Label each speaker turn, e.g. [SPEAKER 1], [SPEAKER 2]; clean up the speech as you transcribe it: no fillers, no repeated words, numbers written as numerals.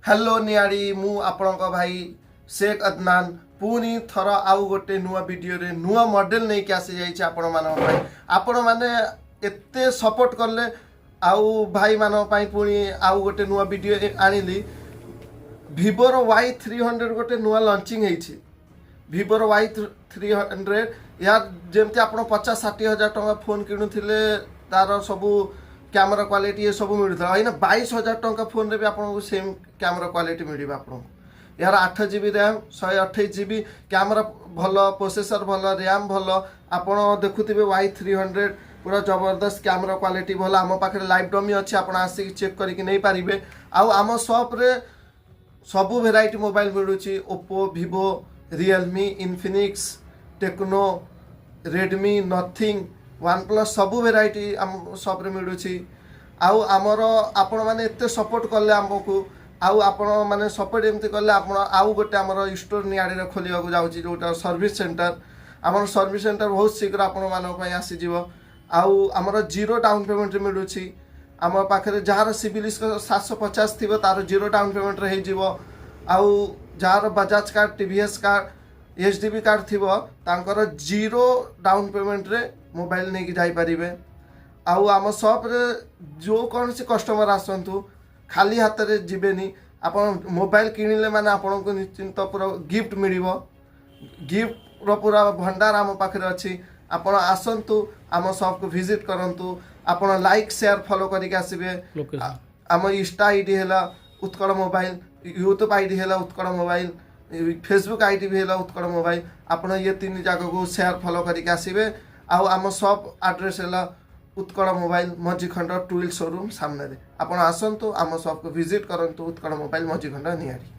[SPEAKER 1] Hello नियारी मु आपणक भाई शेख अदनान पुनी थर आउ गोटे नुआ वीडियो रे नुआ मॉडल नहीं के आसी जाइए आपण माने एते सपोर्ट करले आउ भाई मानो पाई पुनी आउ गोटे नुआ वीडियो आनिली Vivoर Y300 गोटे नुआ लॉन्चिंग होइछि Vivoर Y300 यार जेमती आपण 50-60 हजार टका फोन किणुथिले तार सबू कैमरा क्वालिटी ये सब मिलता है 22,000 टंका फोन रे भी आपको सेम कैमरा क्वालिटी मिल आपको यार 8 GB रैम 128 GB कैमरा भल प्रोसेसर भल रैम भल आप देखुवे Y300 पूरा जबरदस्त कैमरा क्वालिटी भल आम पाखे लाइव डमी अच्छी आप आसिक चेक करके नहीं पारे आम शॉप रे सबू भेराइटी मोबाइल मिलूँ Oppo Vivo Realme Infinix Tecno Redmi Nothing OnePlus सबू भेराइटी आम शॉप रे मिलूँ आउ आमर आपण मैंने एत सपोर्ट कले आमको आउ आपण मैंने सपोर्ट एमती कले आप आउ गोटे आमर स्टोर निआड़ी खोलिया जाऊँगी जोटा सर्विस सेंटर आम सर्विस सेंटर बहुत शीघ्र आपण मानी आसीज आउ आमर जीरो डाउन पेमेंट मिलूँ आम पाखे जार सिविल 750 थी तार जीरो डाउन पेमेंट रे आउ jar Bajaj card TVS card HDB card थी तांकर जीरो डाउन पेमेंट रे मोबाइल नहीं कि जापरें आउ आम शॉप रे जो कौन सी कस्टमर आसतु खाली हाथ में जीवेनि आप मोबाइल किणिले माने आपन को निश्चिंत पूरा गिफ्ट मिल गिफ्ट रो पूरा भंडार आम पाखे अच्छी आपण आसतु आम शॉप को विजिट करंतु आपण लाइक शेयर फॉलो करके आसबे आम इंस्टा आईडी है उत्कल मोबाइल यूट्यूब आईडी है उत्कल मोबाइल फेसबुक आईडी भी है उत्कल मोबाइल आपण ये 3 जगह को शेयर फॉलो करके आसबे आउ आम शॉप एड्रेस है उत्कल मोबाइल मझीखंड टुइल शोरूम सामने आप आसतु आम शॉप को विजिट करंतु उत्कल मोबाइल मझीखंड निआरी।